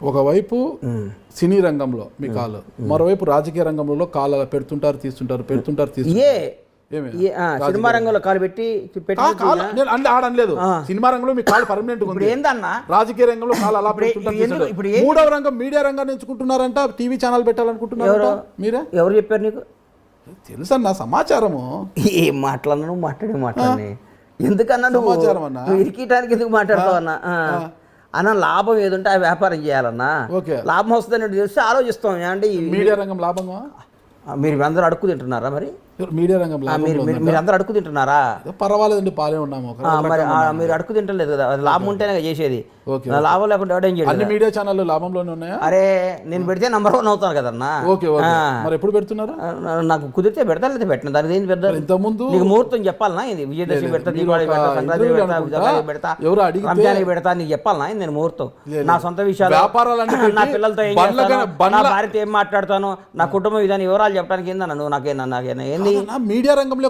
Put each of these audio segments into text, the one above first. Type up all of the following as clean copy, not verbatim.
ఒకవైపు సినీ రంగంలో మీ కాలు, మరోవైపు రాజకీయ రంగంలో కాలు అలా పెడుతుంటారు తీస్తుంటారు. సినిమా రంగంలో కాలు పెట్టి ఆడలేదు. సినిమా రంగంలో మీ కాలు పర్మనెంట్ ఉంది. ఏందన్నా రాజకీయ రంగంలో కాలు అలా పెడుతుంటారు. మూడవ రంగం మీడియా రంగాన్ని ఎంచుకుంటున్నారంట, టీవీ ఛానల్ పెట్టాలనుకుంటున్నారు. మీరే ఎవరు చెప్పారు నీకు? తెలుసన్నా సమాచారము. ఏం మాట్లాడినా నువ్వు మాట్లాడి ఎందుకన్నా నువ్వు ఇరికిటానికి ఎందుకు మాట్లాడతావు అన్నా? అన్న లాభం ఏదుంటే ఆ వ్యాపారం చేయాలన్నా. లాభం వస్తుందని తెలిసి ఆలోచిస్తాం. అంటే మీడియా రంగం లాభంగా మీరు అందరూ అడుక్కు తింటున్నారా? మరి మీడియా రంగం మీరు అందరూ అడుక్కు తింటున్నారా? పర్వాలేదండి, పాలే ఉన్నాము. మరి మీరు అడుక్కు తింటలేదు కదా, అది లాభం ఉంటేనే చేసేది. లాభం లేకుండా ఎవడేం చేయాలి? మీడియా ఛానల్ లాభంలోనే ఉన్నాయా? అరే నేను పెడితే నంబర్ 1 అవుతాను కదన్నా. మరి ఎప్పుడు పెడుతున్నారు? నాకు కుదిరితే పెడతా, లేదా పెట్టిన దాని ఏంటి పెద్ద ఇంతకుముందు నీకు ముహూర్తం చెప్పాలనా? ఇది విజయదశమి పెడతా, దీపావళి పెడతా, సంక్రాంతి పెడతా, రంజానికి పెడతా నీకు చెప్పాలనా? నేను ముహూర్తం నా సొంత విషయాలు, నా పిల్లలతో ఏం చేస్తాను, నా భార్యతో ఏం మాట్లాడతాను, నా కుటుంబం ఇదని వివరాలు చెప్పడానికి ఏందన్నా నువ్వు? నాకేనా ఏంది మీడియా రంగంలో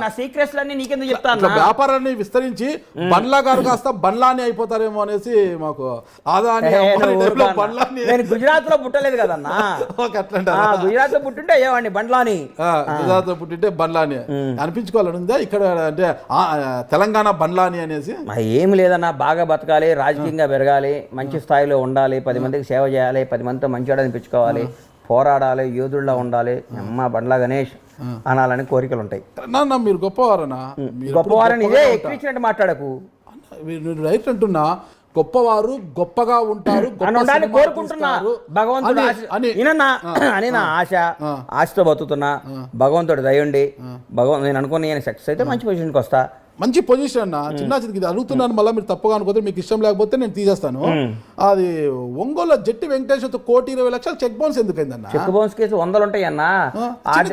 నా సీక్రెట్స్ అన్ని నీకెందుకు చెప్తాను? వ్యాపారాన్ని విస్తరించి బండ్లా గారు కాస్త బండ్లాని అయిపోతారేమో అనేసి మాకు నేను గుజరాత్ లో పుట్టలేదు కదన్నా. గుజరాత్ లో పుట్టింటే ఏమండి బండ్లాని, గుజరాత్ లో పుట్టింటే బండ్లాని అనిపించుకోవాలని ఉందా ఇక్కడ? అంటే తెలంగాణ బండ్లాని అనేసి ఏమి లేదన్నా. బాగా బతకాలి, రాజకీయంగా పెరగాలి, మంచి స్థాయిలో ఉండాలి, 10 మందికి సేవ చేయాలి, 10 మందితో మంచివాడు అనిపించుకోవాలి, పోరాడాలి, యోధుల్లా ఉండాలి, అమ్మ బండ్లా గణేష్ అనాలని కోరికలు ఉంటాయి. మీరు గొప్పవారనా? గొప్పవారని ఇదే ఎక్కించినట్టు మాట్లాడకు. రైట్ అంటున్నా, గొప్పవారు గొప్పగా ఉంటారు కోరుకుంటున్నా. భగవంతుడు అని నా ఆశతో బతుకుతున్నా. భగవంతుడు దయండి. నేను అనుకుని నేను సక్సెస్ అయితే మంచి పొజిషన్కి వస్తా. మంచి పొజిషన్ అన్న. చిన్న ఇది అడుగుతున్నాను, మళ్ళీ మీరు తప్పుగా అనుకోతే, మీకు ఇష్టం లేకపోతే నేను తీసేస్తాను. అది ఒంగోలు జట్టి వెంకటేశ్వర 1,20,00,000 చెక్ బౌన్స్ ఎందుకైందన్న? చెక్ బౌన్స్ కేసు 100 ఉంటాయి అన్న.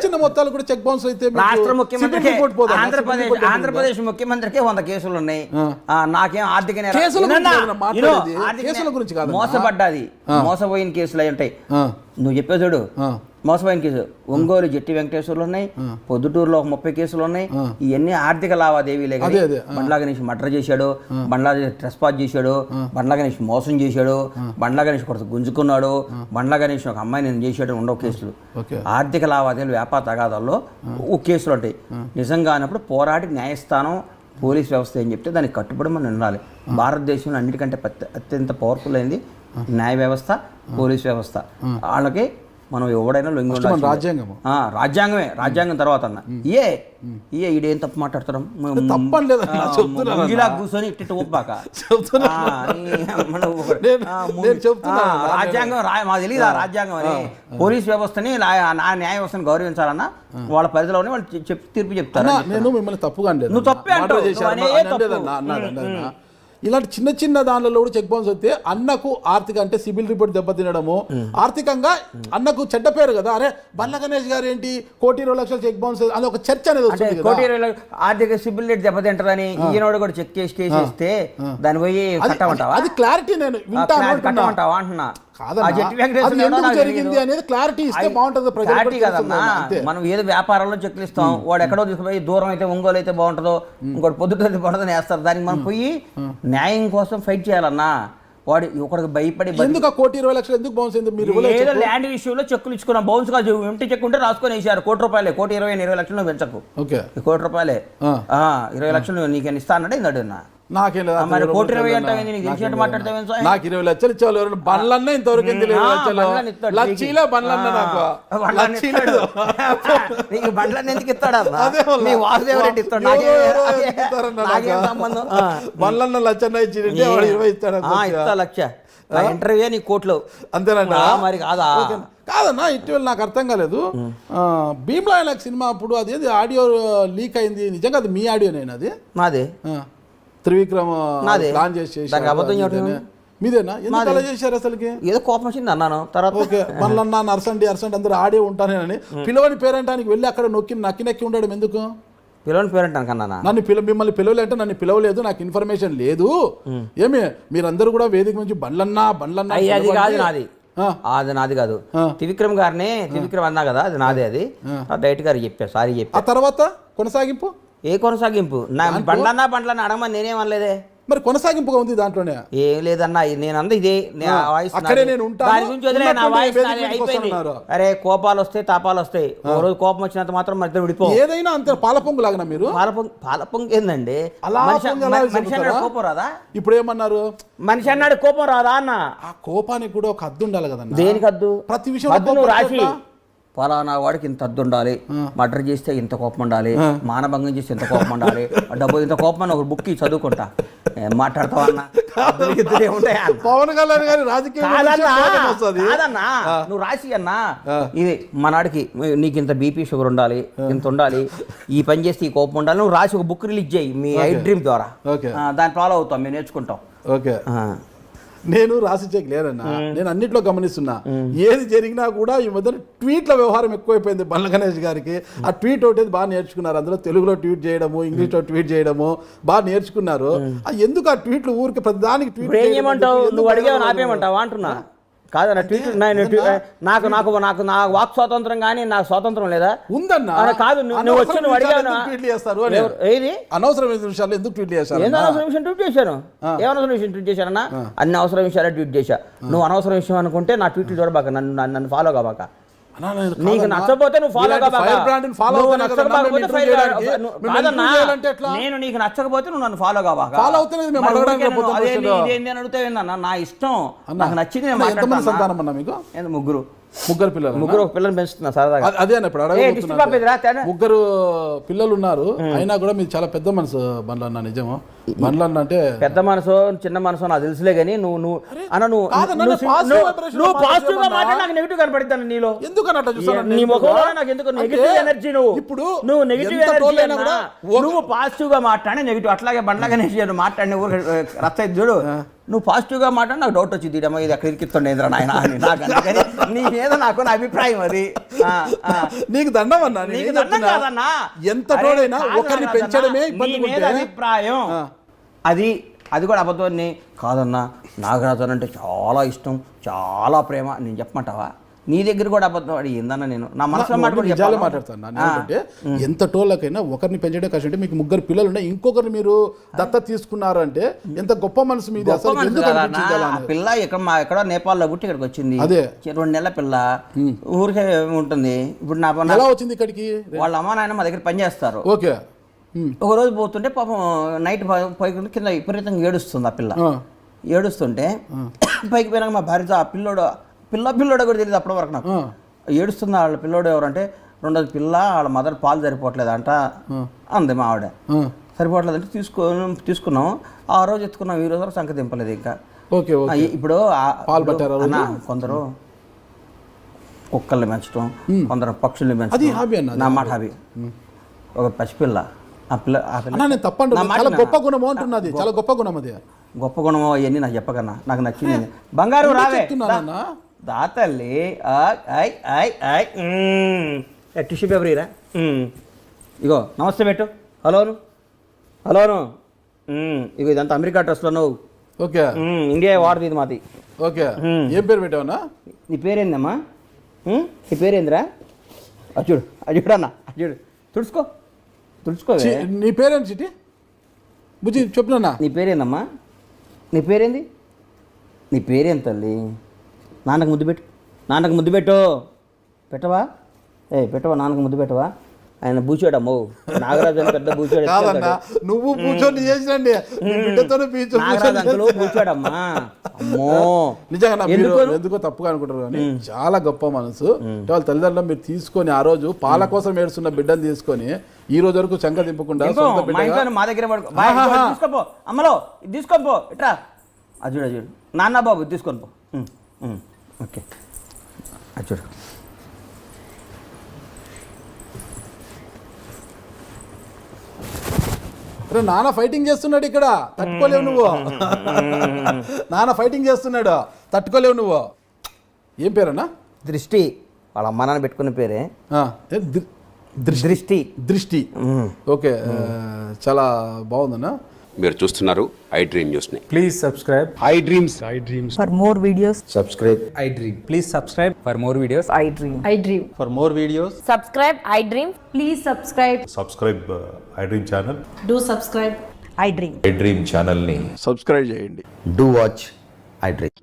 చిన్న మొత్తాలు కూడా చెక్ బౌన్స్ అయితే రాష్ట్ర ముఖ్యమంత్రి ఆంధ్రప్రదేశ్ ముఖ్యమంత్రికి 100 కేసులు ఉన్నాయి. నాకేం ఆర్థిక కేసుల గురించి కాదు, మోసపడ్డాది, మోసపోయిన కేసులు అయి ఉంటాయి. నువ్వు చెప్పే చూడు, మోసపోయిన కేసు ఒంగోలు జట్టి వెంకటేశ్వర్లు ఉన్నాయి, పొద్దుటూరులో 30 కేసులు ఉన్నాయి. ఇవన్నీ ఆర్థిక లావాదేవీలే. బండ్లా గణేష్ మర్డర్ చేశాడు, బండ్లా ట్రెస్పాస్ చేశాడు, బండ్లా గణేష్ మోసం చేశాడు, బండ్లా గణేష్ కొడుకు గుంజుకున్నాడు, బండ్లా గణేష్ ఒక అమ్మాయి నేను చేశాడు. ఉండవు కేసులు. ఆర్థిక లావాదేవీలు, వ్యాపార తగాదాల్లో కేసులు ఉంటాయి. నిజంగా అన్నప్పుడు పోరాడి న్యాయస్థానం, పోలీస్ వ్యవస్థ ఏం చెప్తే దానికి కట్టుబడి మనం ఉండాలి. భారతదేశంలో అన్నిటికంటే అత్యంత పవర్ఫుల్ అయింది న్యాయ వ్యవస్థ, పోలీస్ వ్యవస్థ. వాళ్ళకి మనం ఎవడైనా లొంగి ఉండాలి. రాజ్యాంగమే, రాజ్యాంగం తర్వాత అన్న ఈడేం తప్పు మాట్లాడతాం, కూర్చొని ఇట్టి ఒప్పాక రాజ్యాంగం మాకు తెలియదు. ఆ రాజ్యాంగం అని పోలీస్ వ్యవస్థని, న్యాయ వ్యవస్థని గౌరవించాలన్నా వాళ్ళ పరిధిలోనే వాళ్ళు తీర్పు చెప్తారు. నేను మిమ్మల్ని తప్పుగా నువ్వు తప్పే అంటావు. ఇలాంటి చిన్న చిన్న దానిలో కూడా చెక్ బౌన్స్ వస్తే అన్నకు ఆర్థిక, అంటే సిబిల్ రిపోర్ట్ దెబ్బతినడము, ఆర్థికంగా అన్నకు చెడ్డ పేరు కదా. అరే బండ్ల గణేష్ గారు ఏంటి 1,20,00,000 చెక్ బౌన్స్ అని ఒక చర్చ అనేది వస్తుంది. 1,20,00,000 ఆర్థిక సిబిల్ రేట్ దెబ్బతింటారని ఈయనోడు కూడా చెక్ చేసి ఇస్తే దాన్ని పోయి కట్టమంటావా? అది క్లారిటీ నేను కట్టమంటావా అంటున్నా. జరిగింది అనేది క్లారిటీ ఇస్తే బాగుంటుంది. మనం ఏదో వ్యాపారంలో చెక్లు ఇస్తాం, వాడు ఎక్కడో తీసుకుపోయి దూరం అయితే ఒంగోలు అయితే బాగుంటుందో, ఇంకోటి పొద్దుట అయితే బాగుంటుందని వేస్తారు. దానికి మనం పోయి న్యాయం కోసం ఫైట్ చేయాలన్నా. వాడు ఒకరికి భయపడి ఎందుకు 1,20,00,000 ఎందుకు బౌన్స్ అయింది? మీరు ఏదో ల్యాండ్ విషయంలో చెక్కులు ఇచ్చుకున్నాం, బౌన్స్ కాదు, ఎంటీ చెక్ ఉంటే రాసుకొని వేసారు. ₹1,20,000, 1,20,00,000 పెంచకు, ₹1,20,000, 20,00,000 నీకు ఇస్తా అన్నాడు. ఇందడున్నా నాకేం లేదు. మరి 1,20,000 అంటే మాట్లాడతావు? నాకు 20,00,000 ఇచ్చేవాళ్ళు. బండ్లన్నా ఇంతవరకు లక్షలో బండ్లన్న నాకు బండ్లన్నీ ఎందుకు ఇస్తాడా? వాసుదేవరెడ్డి ఇస్తాడు. బండ్లన్న లక్షన్న ఇచ్చి 20 ఇస్తాడు. ఇస్తా లక్ష ఇంటర్వ్యూ నీ కోట్లు అంతేనంట. మరి కాదా? కాదన్నా, ఇటీవల నాకు అర్థం కాలేదు. భీమ్లా నాకు సినిమా అప్పుడు అదేది ఆడియో లీక్ అయింది, నిజంగా అది మీ ఆడియోనేనా? అది నాదే. త్రివిక్రమ్ ప్లాన్ చేసి మీదేనా? ఎందుకు అలా చేశారు? అసలుకి ఏదో కోపం వచ్చింది అన్నాను. తర్వాత ఓకే మళ్ళీ అరసండి అందరూ ఆడే ఉంటానేనని పిలవని పేరెంటానికి వెళ్ళి అక్కడ నక్కి ఉండడం ఎందుకు? పిలవని పేరెంటానికి అన్నా నన్ను మిమ్మల్ని పిలవలేంటే నన్ను పిలవలేదు, నాకు ఇన్ఫర్మేషన్ లేదు. ఏమి మీరందరూ కూడా వేదిక నుంచి బండ్లన్నా అది కాదు నాది, అది నాది కాదు. త్రివిక్రమ్ గారిని త్రివిక్రమ్ అన్నా కదా, అది నాదే. అది డైరెక్ట్ గారు చెప్పా, సారీ చెప్పా. ఆ తర్వాత కొనసాగింపు ఏ కొనసాగింపు? బండ్లన్నా అడగమని నేనేమనలేదే. మరి కొనసాగింపుగా ఉంది దాంట్లోనే. ఏం లేదన్నా నేను అంద ఇదే వాయిస్ అక్కడే నేను ఉంటాను, దాని గురించి వదిలే, నా వాయిస్ ఉన్నటువంటి అయిపోయింది. వస్తున్నారు. అరే కోపాలు వస్తాయి, తాపాలు వస్తాయి, ఒక రోజు కోపం వచ్చినంత మాత్రం మన ఇద్దరు విడిపో. ఏదైనా అంతే పాలపొంగు లాగా మీరు. పాలపొంగు ఏందండి? అలా మనిషి పొంగు ఎలా అన్నాడు చెబుతారా? కోపం రాదా? ఇప్పుడు ఏమన్నారు, మనిషి అన్నాడు కోపం రాదా అన్న. ఆ కోపానికి కూడా ఒక హద్దు ఉండాలి కదన్నా. దేనికి హద్దు? ప్రతి విషయం హద్దు నువ్వు రాసి ఫలానా వాడికి ఇంత హద్దు ఉండాలి, మర్డర్ చేస్తే ఇంత కోపం ఉండాలి, మానభంగం చేస్తే ఇంత కోపం ఉండాలి, డబ్బు ఇంత కోపం అని ఒక బుక్ చదువుకుంటా. ఏం మాట్లాడతావా అన్న? పవన్ కళ్యాణ్ గారి రాజకీయ కాదన్నా, నువ్వు రాసి అన్నా ఇది మనాడికి నీకు ఇంత బీపీ షుగర్ ఉండాలి, ఇంత ఉండాలి, ఈ పని చేస్తే ఈ కోపం ఉండాలి, నువ్వు రాసి ఒక బుక్ రిలీజ్ చేయి మీ ఐ డ్రీమ్ ద్వారా. దాన్ని ఫాలో అవుతాం, మేము నేర్చుకుంటాం. ఓకే, నేను రాసిచ్చేకి లేదన్నా. నేను అన్నిట్లో గమనిస్తున్నా, ఏది జరిగినా కూడా ఈ మధ్య ట్వీట్ల వ్యవహారం ఎక్కువైపోయింది బండ్ల గణేష్ గారికి. ఆ ట్వీట్ ఒకటి బాగా నేర్చుకున్నారు, అందులో తెలుగులో ట్వీట్ చేయడము, ఇంగ్లీష్లో ట్వీట్ చేయడము బాగా నేర్చుకున్నారు. ఎందుకు ఆ ట్వీట్లు ఊరికి ప్రతిదానికి ట్వీట్ ఏమంటావు? నువ్వు అడిగావు నాపేమంటావా అంటున్నా. కాదన్న ట్వీట్ నాకు నాకు నాకు నా వాక్ స్వాతంత్రం కానీ నాకు స్వాతంత్రం లేదా? ఉందన్నా. కాదు నువ్వు వచ్చి నువ్వు అడిగావు ట్వీట్లు చేస్తారు ఏది అనవసరమైన విషయాలు ఎందుకు ట్వీట్ చేస్తారు? ఏదో అనవసరం విషయం ట్వీట్ చేశాను. ఏమనవసరం విషయం ట్వీట్ చేశానన్నా? అన్ని అవసరం విషయాలే ట్వీట్ చేశా. నువ్వు అనవసరం విషయం అనుకుంటే నా ట్వీట్లు చూడబాక, నన్ను ఫాలో కాబాక. నీకు నచ్చకపోతే నువ్వు ఫాలో నేను నీకు నచ్చకపోతే నువ్వు నన్ను ఫాలో కాబాక. ఇదేంటి అని అడుగుతావేందన్నా? నా ఇష్టం, నాకు నచ్చింది. ముగ్గురు పిల్లలు, ముగ్గురు ఒక పిల్లలు పెంచుతున్నా సరదాగా. అదే ఇప్పుడు ముగ్గురు పిల్లలు ఉన్నారు, అయినా కూడా మీరు చాలా పెద్ద మనసు బండ్లన్న. నిజమా? బండ్లన్న అంటే పెద్ద మనసు చిన్న మనసు నాకు తెలుసులే, కానీ నువ్వు పాజిటివ్ గా మాట్లాడి నాకు నెగిటివ్ కనపడుతాను నీలో. నీ ముఖంలో నాకు ఎందుకు నెగిటివ్ ఎనర్జీ? నువ్వు నెగిటివ్ ఎనర్జీ అన్నా, నువ్వు పాజిటివ్ గా మాట్లాడి నెగిటివ్. అట్లాగే బండ్లగా మాట్లాడిన ఊరు రచ్చ చూడు. నువ్వు పాజిటివ్గా మాట్లాడి నాకు డౌట్ వచ్చింది, ఇడమ్మ ఇది ఎక్కడ ఇరికిస్తుండేంద్రా నాయన అని. నాకు అందుకని నీ మీద నాకు నా అభిప్రాయం అది. నీకు దండం అన్నా, నీకు దండం కాదన్నా. ఎంత తోడైనా ఒకరిని పెంచడమే అభిప్రాయం. అది కూడా అబద్ధాన్ని కాదన్నా. నాగరాజన్ అంటే చాలా ఇష్టం, చాలా ప్రేమ. నేను చెప్పమంటావా? నీ దగ్గర కూడా అబద్ధం అడి ఏందన్నా? నేను నా మనసులో మాట్లాడతాను. అంటే ఎంత టోళ్ళకైనా ఒకరిని పెంచడే కష్టం. అంటే మీకు ముగ్గురు పిల్లలు ఉన్నాయి, ఇంకొకరిని మీరు దత్త తీసుకున్నారు అంటే ఎంత గొప్ప మనసు మీది. పిల్ల ఎక్కడో నేపాల్లో పుట్టి ఇక్కడికి వచ్చింది. అదే 2 నెలల పిల్ల ఊరికే ఉంటుంది. ఇప్పుడు నా ఎలా వచ్చింది ఇక్కడికి? వాళ్ళ అమ్మ నాయన మా దగ్గర పనిచేస్తారు. ఓకే, ఒక రోజు పోతుంటే పాపం నైట్ పైకి కింద విపరీతంగా ఏడుస్తుంది ఆ పిల్ల. ఏడుస్తుంటే పైకి పోయినాక మా భార్యతో ఆ పిల్లోడు కూడా తెలియదు అప్పటి వరకు నాకు. ఏడుస్తుంది వాళ్ళ పిల్లోడు ఎవరంటే, రెండోది పిల్ల వాళ్ళ మదర్ పాలు సరిపోవట్లేదంట అంది మా ఆవిడ. సరిపోవట్లేదంటే తీసుకున్నాం. ఆ రోజు ఎత్తుకున్నాం, ఈ రోజు సంఖ్య దింపలేదు ఇంకా. ఇప్పుడు కొందరు కుక్కల్ని పెంచడం, కొందరు పక్షుల్ని పెంచడం నా మాట హాబీ. ఒక పసిపిల్ల, ఆ పిల్ల గొప్ప గుణం అంటున్నది, చాలా గొప్ప గుణం. అది గొప్ప గుణమో అవన్నీ నాకు చెప్పకన్నా, నాకు నచ్చింది. బంగారు రావే దాతల్లి. టిష్యూ పేపర్ ఇరా. ఇగో నమస్తే పెట్టు. హలోను ఇగో ఇదంతా అమెరికా డ్రెస్లో నువ్వు. ఓకే, ఇండియా వాడది ఇది మాది. ఓకే, ఏం పేరు పెట్టావన్నా? నీ పేరేందమ్మా? నీ పేరేందిరా? అచ్చుడు అన్నా, అచ్చుడు తుడుచుకో. నీ పేరేంటి చిటి? బుజ్జి చెప్పునా. నీ పేరేందమ్మా? నీ పేరేంది? నీ పేరేం తల్లి? నాన్నకు ముద్దు పెట్టు. పెట్టవా? పెట్టవా? నాన్నకు ముద్దు పెట్టవా? ఆయన బూచాడమ్మో, నాగరాజు అని పెద్ద బూచాడు. నువ్వు బూచోని చేసినండి, నాగరాజు బూచాడమ్మా. అమ్మో నిజంగా ఎందుకో తప్పుగా అనుకుంటారు, కానీ చాలా గొప్ప మనసు. వాళ్ళ తల్లిదండ్రులు మీరు తీసుకొని ఆ రోజు పాల కోసం ఏడుస్తున్న బిడ్డను తీసుకొని ఈ రోజు వరకు చంక దింపకుండా మా దగ్గర తీసుకోపో, అమ్మలో తీసుకోపో, ఇట్రా అజుడు నాన్న బాబు తీసుకొని పో. ఓకే అజుడు. నాన్న ఫైటింగ్ చేస్తున్నాడు ఇక్కడ, తట్టుకోలేవు నువ్వు. నాన్న ఫైటింగ్ చేస్తున్నాడు, తట్టుకోలేవు నువ్వు. ఏం పేరన్నా? దృష్టి. వాళ్ళ అమ్మ నాన్న పెట్టుకున్న పేరే దృష్టి. ఓకే, చాలా బాగుందన్నా. మీరు చూస్తున్నారు ఐ డ్రీమ్ న్యూస్ ని. Please subscribe I dreams. For more videos subscribe I dream. Please subscribe for more videos. I dream for more videos. Subscribe I Dream. Please subscribe. Subscribe iDream channel. Do subscribe I dream I dream ఛానల్ని subscribe చేయండి. Do watch I dream.